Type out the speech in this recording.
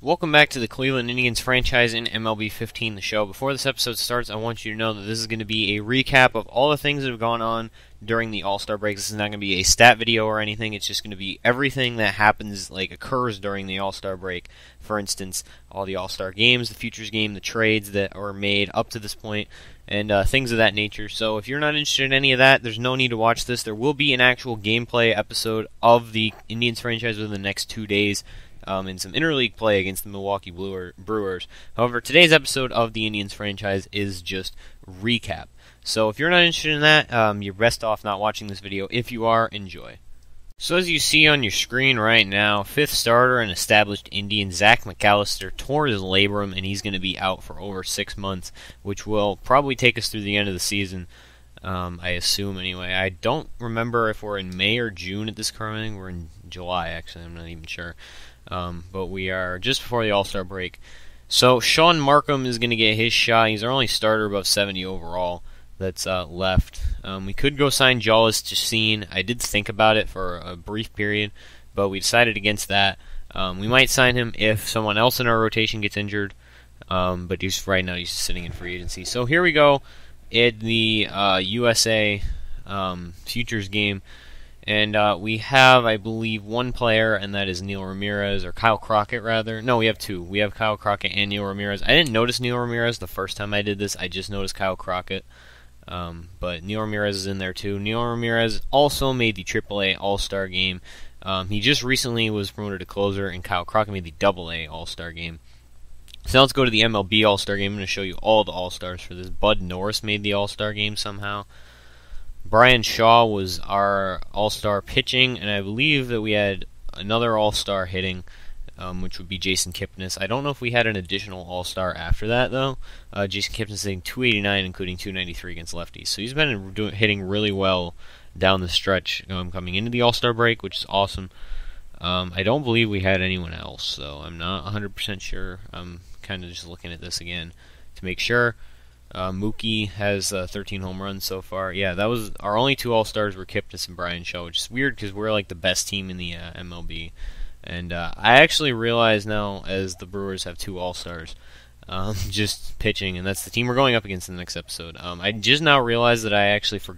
Welcome back to the Cleveland Indians franchise in MLB 15, the show. Before this episode starts, I want you to know that this is going to be a recap of all the things that have gone on during the All-Star break. This is not going to be a stat video or anything. It's just going to be everything that happens, occurs during the All-Star break. For instance, all the All-Star games, the Futures game, the trades that are made up to this point, and things of that nature. So if you're not interested in any of that, there's no need to watch this. There will be an actual gameplay episode of the Indians franchise within the next 2 days. In some interleague play against the Milwaukee Brewers. However, today's episode of the Indians franchise is just recap. So if you're not interested in that, you're best off not watching this video. If you are, enjoy. So as you see on your screen right now, fifth starter and established Indian Zach McAllister tore his labrum, and he's going to be out for over 6 months, which will probably take us through the end of the season. I assume anyway. I don't remember if we're in May or June at this current. We're in July, actually. I'm not even sure. But we are just before the All-Star break. So Sean Markham is going to get his shot. He's our only starter above 70 overall that's left. We could go sign Jollis Chacin. I did think about it for a brief period, but we decided against that. We might sign him if someone else in our rotation gets injured, but right now he's sitting in free agency. So here we go in the USA Futures game. And we have, I believe, one player, and that is Neil Ramirez, or Kyle Crockett, rather. No, we have two. We have Kyle Crockett and Neil Ramirez. I didn't notice Neil Ramirez the first time I did this. I just noticed Kyle Crockett. But Neil Ramirez is in there, too. Neil Ramirez also made the AAA All-Star game. He just recently was promoted to closer, and Kyle Crockett made the AA All-Star game. So now let's go to the MLB All-Star game. I'm going to show you all the All-Stars for this. Bud Norris made the All-Star game somehow. Brian Shaw was our All-Star pitching, and I believe that we had another All-Star hitting, which would be Jason Kipnis. I don't know if we had an additional All-Star after that, though. Jason Kipnis hitting 289, including 293 against lefties. So he's been hitting really well down the stretch coming into the All-Star break, which is awesome. I don't believe we had anyone else, so I'm not 100% sure. I'm kind of just looking at this again to make sure. Mookie has 13 home runs so far. Yeah, that was our only two All-Stars were Kipnis and Brian Shaw, which is weird because we're like the best team in the MLB. And I actually realize now, as the Brewers have two All-Stars, just pitching, and that's the team we're going up against in the next episode. I just now realized that I actually forgot